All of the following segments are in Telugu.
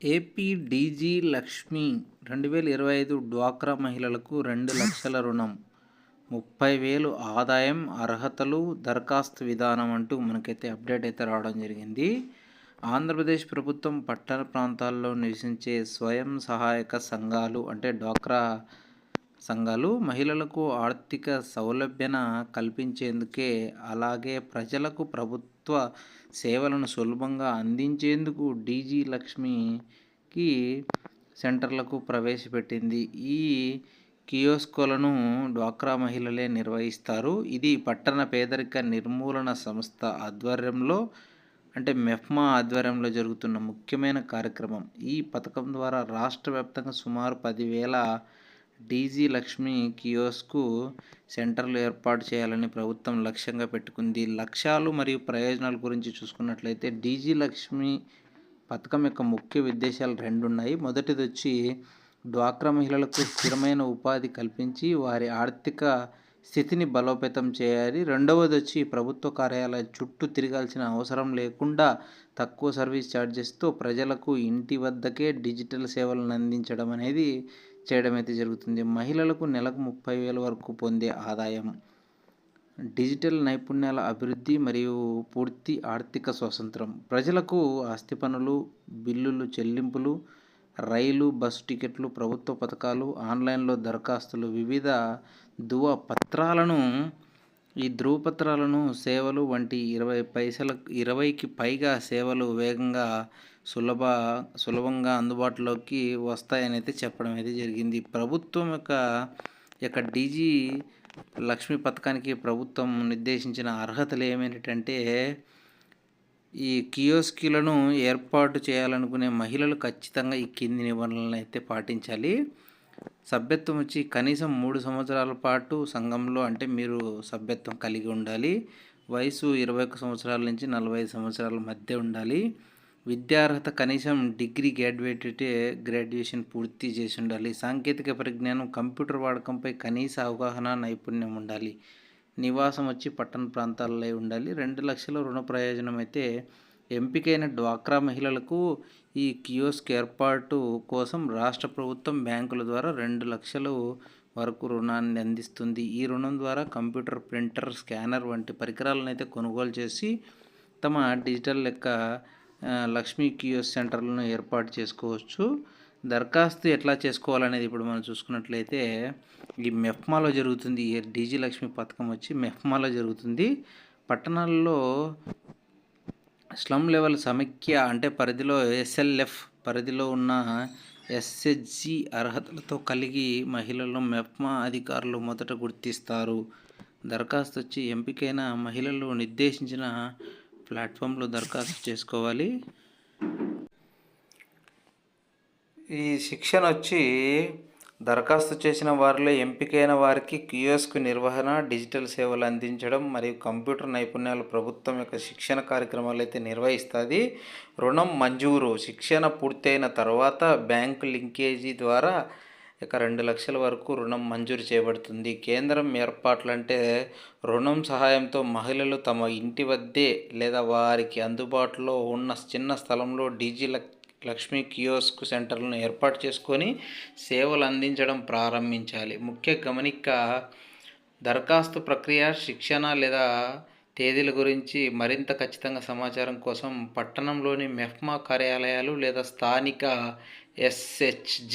ఏపీ డీజీ లక్ష్మి 2025 డ్వాక్రా మహిళలకు 2,00,000 రుణం, 30,000 ఆదాయం, అర్హతలు, దరఖాస్తు విధానం అంటూ మనకైతే అప్డేట్ అయితే రావడం జరిగింది. ఆంధ్రప్రదేశ్ ప్రభుత్వం పట్టణ ప్రాంతాల్లో నివసించే స్వయం సహాయక సంఘాలు అంటే డ్వాక్రా సంఘాలు మహిళలకు ఆర్థిక సౌలభ్యన కల్పించేందుకే, అలాగే ప్రజలకు ప్రభుత్వ సేవలను సులభంగా అందించేందుకు డీజీ లక్ష్మికి సెంటర్లకు ప్రవేశపెట్టింది. ఈ కియోస్కులను డ్వాక్రా మహిళలే నిర్వహిస్తారు. ఇది పట్టణ పేదరిక నిర్మూలన సంస్థ ఆధ్వర్యంలో అంటే మెఫ్మా ఆధ్వర్యంలో జరుగుతున్న ముఖ్యమైన కార్యక్రమం. ఈ పథకం ద్వారా రాష్ట్ర వ్యాప్తంగా సుమారు 10,000 డీజీ లక్ష్మి కియోస్కు సెంటర్లు ఏర్పాటు చేయాలని ప్రభుత్వం లక్ష్యంగా పెట్టుకుంది. లక్ష్యాలు మరియు ప్రయోజనాల గురించి చూసుకున్నట్లయితే డీజీ లక్ష్మి పథకం యొక్క ముఖ్య ఉద్దేశాలు 2 ఉన్నాయి. మొదటిది వచ్చి డ్వాక్రా మహిళలకు స్థిరమైన ఉపాధి కల్పించి వారి ఆర్థిక స్థితిని బలోపేతం చేయాలి. రెండవది వచ్చి ప్రభుత్వ కార్యాలయాల చుట్టూ తిరగాల్సిన అవసరం లేకుండా తక్కువ సర్వీస్ ఛార్జెస్తో ప్రజలకు ఇంటి వద్దకే డిజిటల్ సేవలను అందించడం అనేది చేయడం అయితే జరుగుతుంది. మహిళలకు నెలకు 30,000 వరకు పొందే ఆదాయం, డిజిటల్ నైపుణ్యాల అభివృద్ధి మరియు పూర్తి ఆర్థిక స్వాతంత్రం. ప్రజలకు ఆస్తి పన్నులు, బిల్లులు చెల్లింపులు, రైలు బస్సు టికెట్లు, ప్రభుత్వ పథకాలు, ఆన్లైన్లో దరఖాస్తులు, వివిధ ధృవపత్రాలను సేవలు వంటి 20కి పైగా సేవలు వేగంగా సులభంగా అందుబాటులోకి వస్తాయని అయితే చెప్పడం అయితే జరిగింది. ప్రభుత్వం యొక్క డీజీ లక్ష్మి పథకానికి ప్రభుత్వం నిర్దేశించిన అర్హతలు ఏమిటంటే, ఈ కియోస్కులను ఏర్పాటు చేయాలనుకునే మహిళలు ఖచ్చితంగా ఈ కింది నిబంధనలను అయితే పాటించాలి. సభ్యత్వం వచ్చి కనీసం 3 సంవత్సరాల పాటు సంఘంలో అంటే మీరు సభ్యత్వం కలిగి ఉండాలి. వయసు 21 సంవత్సరాల నుంచి 45 సంవత్సరాల మధ్య ఉండాలి. విద్యార్హత కనీసం డిగ్రీ గ్రాడ్యుయేషన్ పూర్తి చేసి ఉండాలి. సాంకేతిక పరిజ్ఞానం, కంప్యూటర్ వాడకంపై కనీస అవగాహన, నైపుణ్యం ఉండాలి. నివాసం వచ్చి పట్టణ ప్రాంతాల్లో ఉండాలి. 2,00,000 రుణ ప్రయోజనం అయితే ఎంపికైన డ్వాక్రా మహిళలకు ఈ కియోస్క్ ఏర్పాటు కోసం రాష్ట్ర ప్రభుత్వం బ్యాంకుల ద్వారా 2,00,000 వరకు రుణాన్ని అందిస్తుంది. ఈ రుణం ద్వారా కంప్యూటర్, ప్రింటర్, స్కానర్ వంటి పరికరాలను అయితే కొనుగోలు చేసి తమ డిజిటల్ లక్ష్మీ కియోస్క్ సెంటర్లను ఏర్పాటు చేసుకోవచ్చు. దరఖాస్తు ఎట్లా చేసుకోవాలనేది ఇప్పుడు మనం చూసుకున్నట్లయితే ఈ మెఫ్మాలో జరుగుతుంది. ఈ డీజీ లక్ష్మి పథకం వచ్చి మెఫ్మాలో జరుగుతుంది. పట్టణాల్లో స్లమ్ లెవెల్ సమైక్య అంటే పరిధిలో SLF పరిధిలో ఉన్న SHG అర్హతలతో కలిగి మహిళలను మెఫ్మా అధికారులు మొదట గుర్తిస్తారు. దరఖాస్తు వచ్చి ఎంపికైన మహిళలు నిర్దేశించిన ప్లాట్ఫామ్లో దరఖాస్తు చేసుకోవాలి. ఈ శిక్షణ వచ్చి దరఖాస్తు చేసిన వారిలో ఎంపికైన వారికి కియోస్క్ నిర్వహణ, డిజిటల్ సేవలు అందించడం మరియు కంప్యూటర్ నైపుణ్యాలు ప్రభుత్వం యొక్క శిక్షణ కార్యక్రమాలు అయితే నిర్వహిస్తుంది. రుణం మంజూరు శిక్షణ పూర్తయిన తర్వాత బ్యాంకు లింకేజీ ద్వారా 2,00,000 వరకు రుణం మంజూరు చేయబడుతుంది. కేంద్రం ఏర్పాట్లు అంటే రుణం సహాయంతో మహిళలు తమ ఇంటి వద్దే లేదా వారికి అందుబాటులో ఉన్న చిన్న స్థలంలో డీజీ లక్ష్మి కియోస్క్ సెంటర్లను ఏర్పాటు చేసుకొని సేవలు అందించడం ప్రారంభించాలి. ముఖ్య గమనిక, దరఖాస్తు ప్రక్రియ, శిక్షణ లేదా తేదీల గురించి మరింత ఖచ్చితంగా సమాచారం కోసం పట్టణంలోని మెఫ్మా కార్యాలయాలు లేదా స్థానిక SHG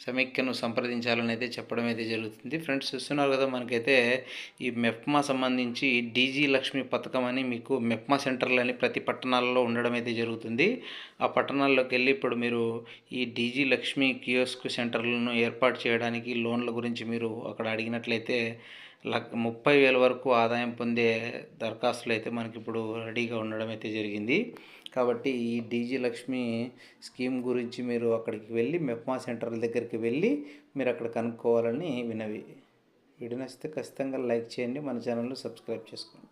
సమైక్యను సంప్రదించాలని అయితే చెప్పడం అయితే జరుగుతుంది. ఫ్రెండ్స్, చూస్తున్నారు కదా, మనకైతే ఈ మెఫ్మా సంబంధించి డీజీ లక్ష్మి పథకం అని మీకు మెఫ్మా సెంటర్లు అని ప్రతి పట్టణాల్లో ఉండడం అయితే జరుగుతుంది. ఆ పట్టణాల్లోకి వెళ్ళి ఇప్పుడు మీరు ఈ డీజీ లక్ష్మి కియోస్క్ సెంటర్లను ఏర్పాటు చేయడానికి లోన్ల గురించి మీరు అక్కడ అడిగినట్లయితే 30,000 వరకు ఆదాయం పొందే దరఖాస్తులు అయితే మనకి ఇప్పుడు రెడీగా ఉండడం అయితే జరిగింది. కాబట్టి ఈ డీజీ లక్ష్మి స్కీమ్ గురించి మీరు అక్కడికి వెళ్ళి మెఫ్మా సెంటర్ల దగ్గరికి వెళ్ళి మీరు అక్కడ కనుక్కోవాలని వినవి. వీడియో నచ్చితే ఖచ్చితంగా లైక్ చేయండి, మన ఛానల్ని సబ్స్క్రైబ్ చేసుకోండి.